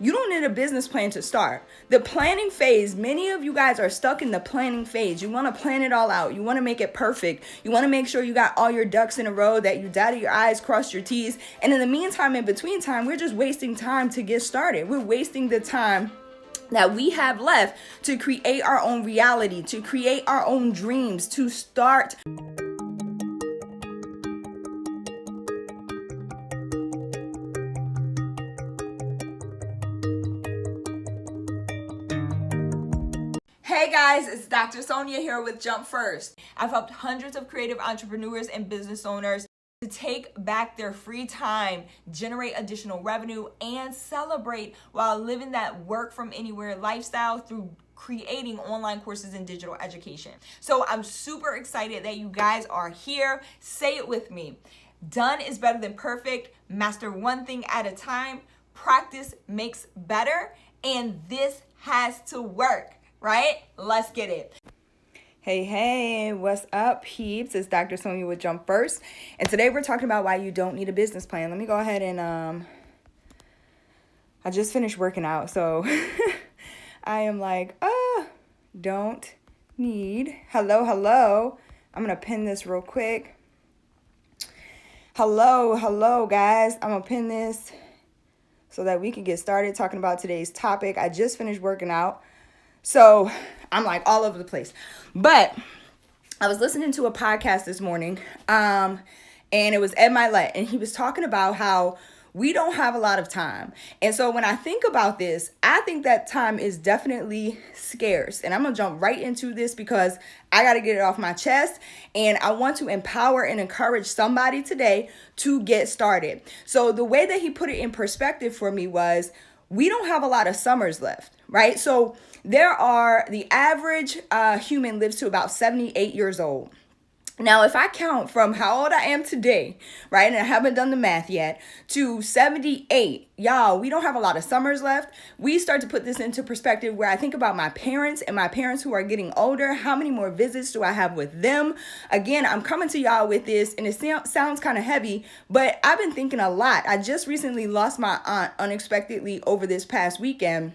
you don't need a business plan to start. The planning phase, many of you guys are stuck in the planning phase. You want to plan it all out. You want to make it perfect. You want to make sure you got all your ducks in a row, that you dotted your I's, crossed your T's. And in the meantime, in between time, we're just wasting time to get started. We're wasting the time that we have left to create our own reality, to create our own dreams, to start. Hey guys, it's Dr. Sonia here with Jump First. I've helped hundreds of creative entrepreneurs and business owners to take back their free time, generate additional revenue, and celebrate while living that work from anywhere lifestyle through creating online courses in digital education. So I'm super excited that you guys are here. Say it with me. Done is better than perfect. Master one thing at a time. Practice makes better. And this has to work, right? Let's get it. Hey, what's up, peeps? It's Dr. Sonia with Jump First. And today we're talking about why you don't need a business plan. Let me go ahead and, I just finished working out, so I am like, don't need. Hello. I'm going to pin this real quick. Hello, guys. I'm going to pin this so that we can get started talking about today's topic. I just finished working out, so I'm like all over the place. But I was listening to a podcast this morning, and it was Ed Milet, and he was talking about how we don't have a lot of time. And so when I think about this, I think that time is definitely scarce. And I'm going to jump right into this because I got to get it off my chest. And I want to empower and encourage somebody today to get started. So the way that he put it in perspective for me was, we don't have a lot of summers left, right? So the average human lives to about 78 years old. Now, if I count from how old I am today, right, and I haven't done the math yet, to 78, y'all, we don't have a lot of summers left. We start to put this into perspective where I think about my parents and my parents who are getting older. How many more visits do I have with them? Again, I'm coming to y'all with this, and it sounds kind of heavy, but I've been thinking a lot. I just recently lost my aunt unexpectedly over this past weekend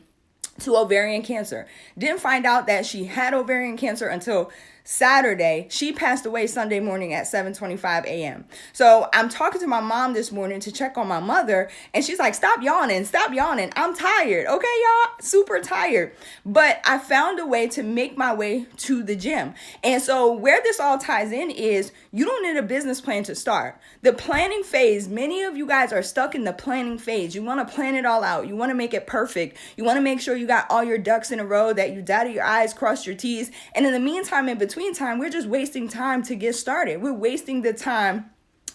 to ovarian cancer. Didn't find out that she had ovarian cancer until Saturday. She passed away Sunday morning at 7:25 a.m. So I'm talking to my mom this morning to check on my mother, and she's like, stop yawning. I'm tired. Okay, y'all, super tired. But I found a way to make my way to the gym. And so where this all ties in is, you don't need a business plan to start. The planning phase, many of you guys are stuck in the planning phase. You want to plan it all out. You want to make it perfect. You want to make sure you got all your ducks in a row, that you dotted your I's, crossed your T's. And in the meantime, in between time, we're just wasting time to get started. We're wasting the time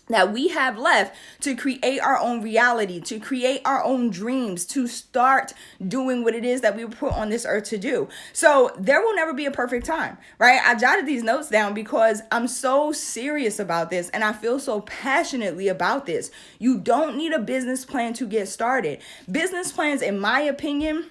that we have left to create our own reality, to create our own dreams, to start doing what it is that we were put on this earth to do. So there will never be a perfect time, right? I jotted these notes down because I'm so serious about this and I feel so passionately about this. You don't need a business plan to get started. Business plans, in my opinion,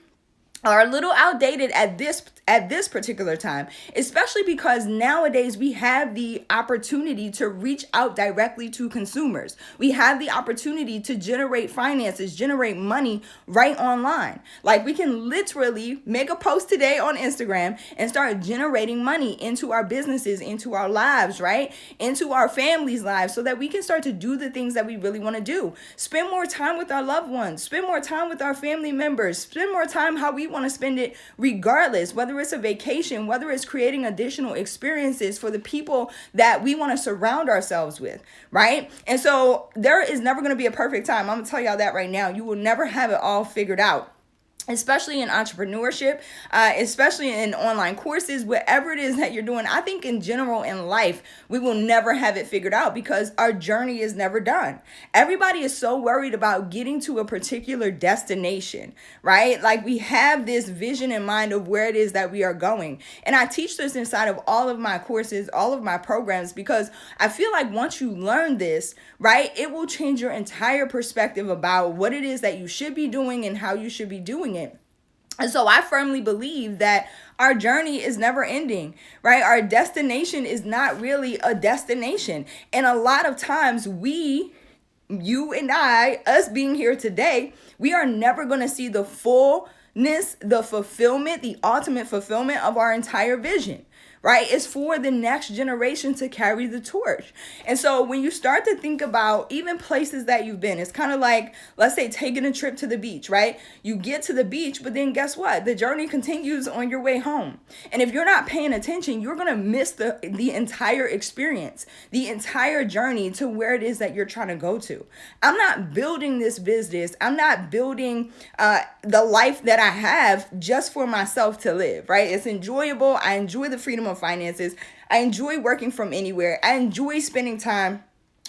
are a little outdated at this particular time, especially because nowadays we have the opportunity to reach out directly to consumers. We have the opportunity to generate finances, generate money right online. Like, we can literally make a post today on Instagram and start generating money into our businesses, into our lives, right? Into our families' lives, so that we can start to do the things that we really want to do. Spend more time with our loved ones, spend more time with our family members, spend more time how we want to spend it, regardless, whether it's a vacation, whether it's creating additional experiences for the people that we want to surround ourselves with, right? And so there is never going to be a perfect time. I'm going to tell y'all that right now. You will never have it all figured out, especially in entrepreneurship, especially in online courses, whatever it is that you're doing. I think in general in life, we will never have it figured out because our journey is never done. Everybody is so worried about getting to a particular destination, right? Like, we have this vision in mind of where it is that we are going. And I teach this inside of all of my courses, all of my programs, because I feel like once you learn this, right, it will change your entire perspective about what it is that you should be doing and how you should be doing it. And so I firmly believe that our journey is never ending, right? Our destination is not really a destination. And a lot of times we you and I, us being here today, we are never going to see the fullness, the fulfillment, the ultimate fulfillment of our entire vision. Right? It's for the next generation to carry the torch. And so when you start to think about even places that you've been, it's kind of like, let's say, taking a trip to the beach, right? You get to the beach, but then guess what? The journey continues on your way home. And if you're not paying attention, you're going to miss the entire experience, the entire journey to where it is that you're trying to go to. I'm not building this business. I'm not building the life that I have just for myself to live, right? It's enjoyable. I enjoy the freedom of finances. I enjoy working from anywhere. I enjoy spending time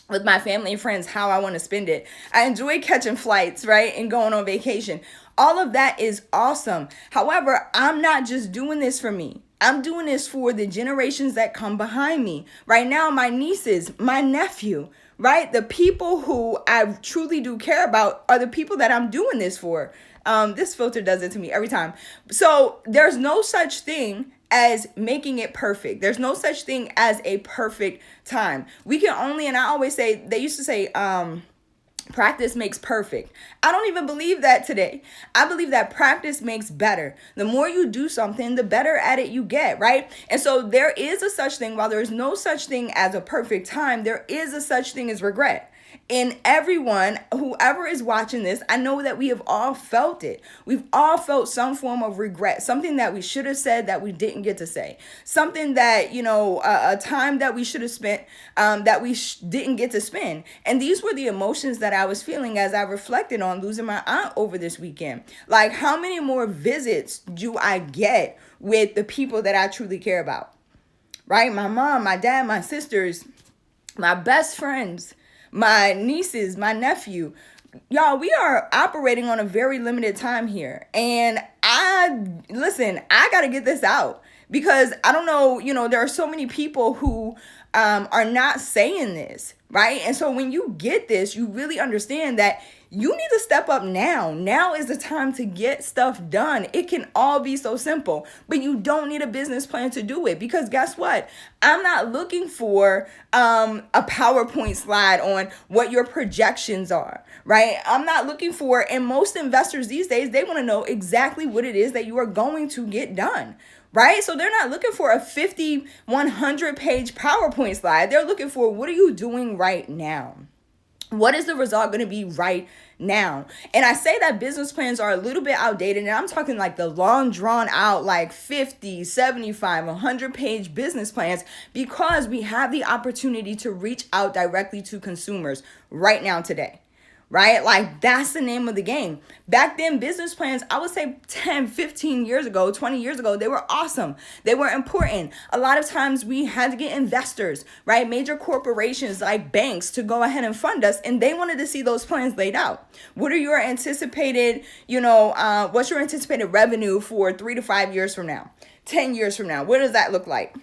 with my family and friends how I want to spend it. I enjoy catching flights, right? And going on vacation. All of that is awesome. However, I'm not just doing this for me. I'm doing this for the generations that come behind me. Right now, my nieces, my nephew, right? The people who I truly do care about are the people that I'm doing this for. This filter does it to me every time. So there's no such thing as making it perfect. There's no such thing as a perfect time. We can only, and I always say, they used to say, practice makes perfect. I don't even believe that today. I believe that practice makes better. The more you do something, the better at it you get, right? And so there is a such thing, while there's no such thing as a perfect time, there is a such thing as regret. And everyone, whoever is watching this, I know that we have all felt it. We've all felt some form of regret, something that we should have said that we didn't get to say, something that, a time that we should have spent that we didn't get to spend. And these were the emotions that I was feeling as I reflected on losing my aunt over this weekend. Like, how many more visits do I get with the people that I truly care about? Right? My mom, my dad, my sisters, my best friends, my nieces, my nephew. Y'all, we are operating on a very limited time here. And I got to get this out because I don't know, there are so many people who are not saying this, right? And so when you get this, you really understand that you need to step up now. Now is the time to get stuff done. It can all be so simple, but you don't need a business plan to do it because guess what? I'm not looking for a PowerPoint slide on what your projections are, right? I'm not looking for, and most investors these days, they want to know exactly what it is that you are going to get done. Right? So they're not looking for a 50, 100 page PowerPoint slide. They're looking for, what are you doing right now? What is the result going to be right now? And I say that business plans are a little bit outdated, and I'm talking like the long drawn out, like 50, 75, 100 page business plans, because we have the opportunity to reach out directly to consumers right now today. Right? Like, that's the name of the game. Back then, business plans, I would say 10, 15 years ago, 20 years ago, they were awesome. They were important. A lot of times we had to get investors, right? Major corporations like banks to go ahead and fund us. And they wanted to see those plans laid out. What are your anticipated, what's your anticipated revenue for 3 to 5 years from now, 10 years from now? What does that look like?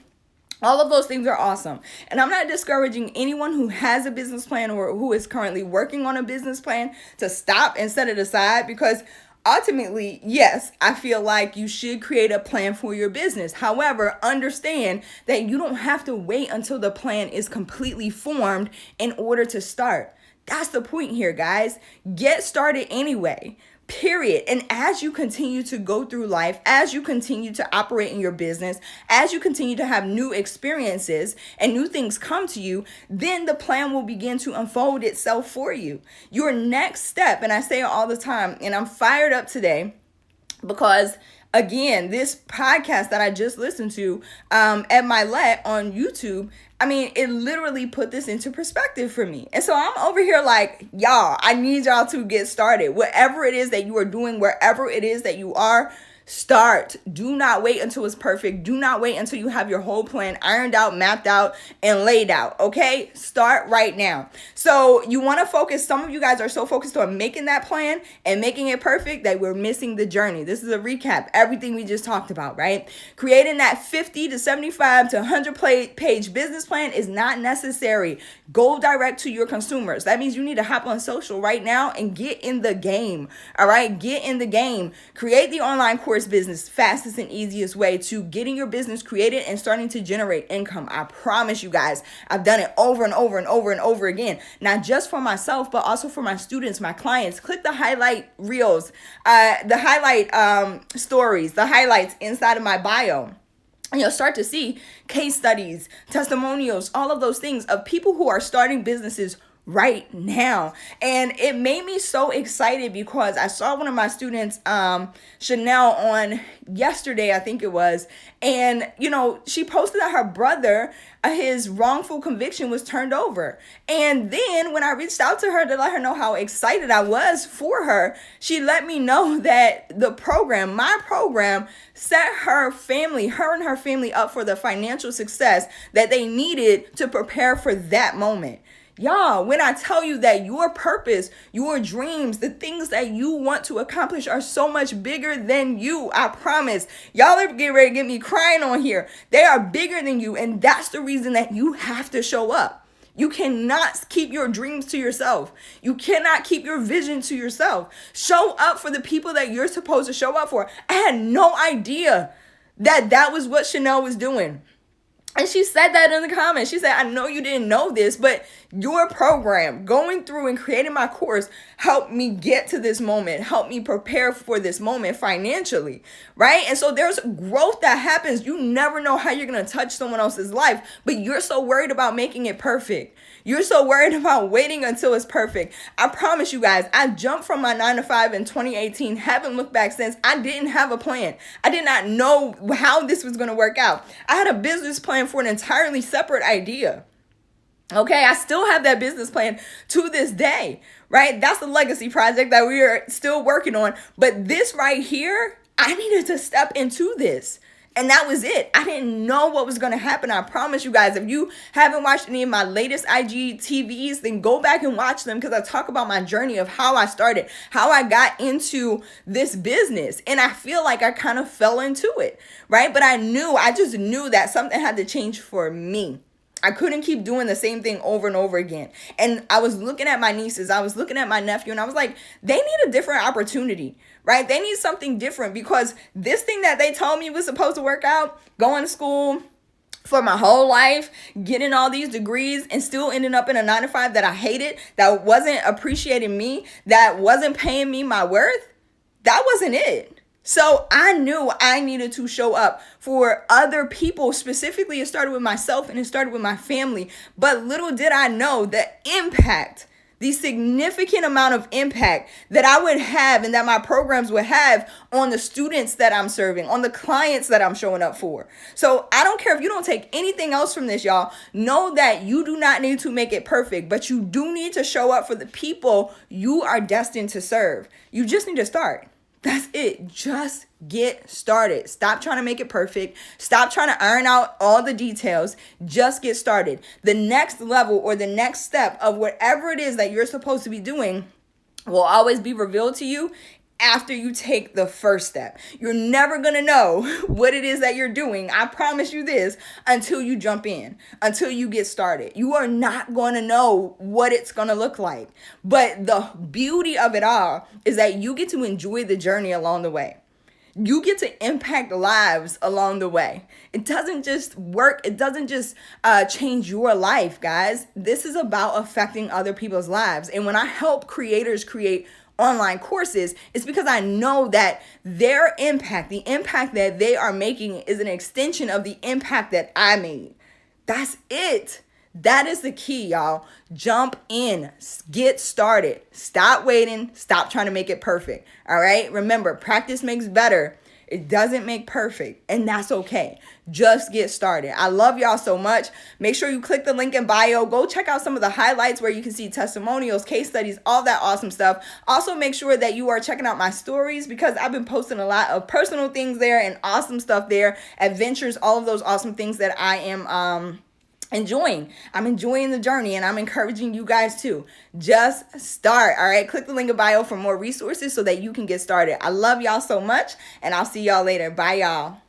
All of those things are awesome. And I'm not discouraging anyone who has a business plan or who is currently working on a business plan to stop and set it aside, because ultimately, yes, I feel like you should create a plan for your business. However, understand that you don't have to wait until the plan is completely formed in order to start. That's the point here, guys. Get started anyway. Period. And as you continue to go through life, as you continue to operate in your business, as you continue to have new experiences and new things come to you, then the plan will begin to unfold itself for you. Your next step, and I say it all the time, and I'm fired up today because, again, this podcast that I just listened to at my let on YouTube, it literally put this into perspective for me. And so I'm over here like, y'all, I need y'all to get started. Whatever it is that you are doing, wherever it is that you are, start. Do not wait until it's perfect. Do not wait until you have your whole plan ironed out, mapped out, and laid out. Okay? Start right now. So you want to focus. Some of you guys are so focused on making that plan and making it perfect that we're missing the journey. This is a recap. Everything we just talked about, right? Creating that 50 to 75 to 100 page business plan is not necessary. Go direct to your consumers. That means you need to hop on social right now and get in the game. All right? Get in the game. Create the online course course business, fastest and easiest way to getting your business created and starting to generate income. I promise you guys, I've done it over and over and over and over again, not just for myself, but also for my students, my clients. Click the highlight reels, the highlight stories, the highlights inside of my bio. And you'll start to see case studies, testimonials, all of those things of people who are starting businesses right now. And it made me so excited because I saw one of my students, Chanel, on yesterday, I think it was. And, she posted that her brother, his wrongful conviction was turned over. And then when I reached out to her to let her know how excited I was for her, she let me know that my program, set her and her family up for the financial success that they needed to prepare for that moment. Y'all, when I tell you that your purpose, your dreams, the things that you want to accomplish are so much bigger than you, I promise. Y'all are getting ready to get me crying on here. They are bigger than you, and that's the reason that you have to show up. You cannot keep your dreams to yourself. You cannot keep your vision to yourself. Show up for the people that you're supposed to show up for. I had no idea that was what Chanel was doing. And she said that in the comments. She said, I know you didn't know this, but your program, going through and creating my course, helped me get to this moment, helped me prepare for this moment financially, right? And so there's growth that happens. You never know how you're going to touch someone else's life, but you're so worried about making it perfect. You're so worried about waiting until it's perfect. I promise you guys, I jumped from my 9-to-5 in 2018, haven't looked back since. I didn't have a plan. I did not know how this was going to work out. I had a business plan for an entirely separate idea. Okay, I still have that business plan to this day, right? That's the legacy project that we are still working on. But this right here, I needed to step into this. And that was it. I didn't know what was going to happen. I promise you guys, if you haven't watched any of my latest IGTVs, then go back and watch them because I talk about my journey of how I started, how I got into this business. And I feel like I kind of fell into it, right? But I just knew that something had to change for me. I couldn't keep doing the same thing over and over again. And I was looking at my nieces, I was looking at my nephew, and I was like, they need a different opportunity, right? They need something different because this thing that they told me was supposed to work out, going to school for my whole life, getting all these degrees and still ending up in a 9-to-5 that I hated, that wasn't appreciating me, that wasn't paying me my worth, that wasn't it. So I knew I needed to show up for other people. Specifically, it started with myself and it started with my family. But little did I know the impact, the significant amount of impact that I would have and that my programs would have on the students that I'm serving, on the clients that I'm showing up for. So I don't care if you don't take anything else from this, y'all. Know that you do not need to make it perfect, but you do need to show up for the people you are destined to serve. You just need to start. That's it. Just get started. Stop trying to make it perfect. Stop trying to iron out all the details. Just get started. The next level or the next step of whatever it is that you're supposed to be doing will always be revealed to you after you take the first step. You're never going to know what it is that you're doing. I promise you this, until you jump in, until you get started. You are not going to know what it's going to look like. But the beauty of it all is that you get to enjoy the journey along the way. You get to impact lives along the way. It doesn't just work. It doesn't just change your life, guys. This is about affecting other people's lives. And when I help creators create online courses, it's because I know that their impact, the impact that they are making, is an extension of the impact that I made. That's it. That is the key, y'all. Jump in, get started, stop waiting, stop trying to make it perfect. All right. Remember, practice makes better. It doesn't make perfect, and that's okay. Just get started. I love y'all so much. Make sure you click the link in bio. Go check out some of the highlights where you can see testimonials, case studies, all that awesome stuff. Also, make sure that you are checking out my stories because I've been posting a lot of personal things there and awesome stuff there, adventures, all of those awesome things that I am enjoying. I'm enjoying the journey, and I'm encouraging you guys to just start. All right, click the link in bio for more resources so that you can get started. I love y'all so much, and I'll see y'all later. Bye, y'all.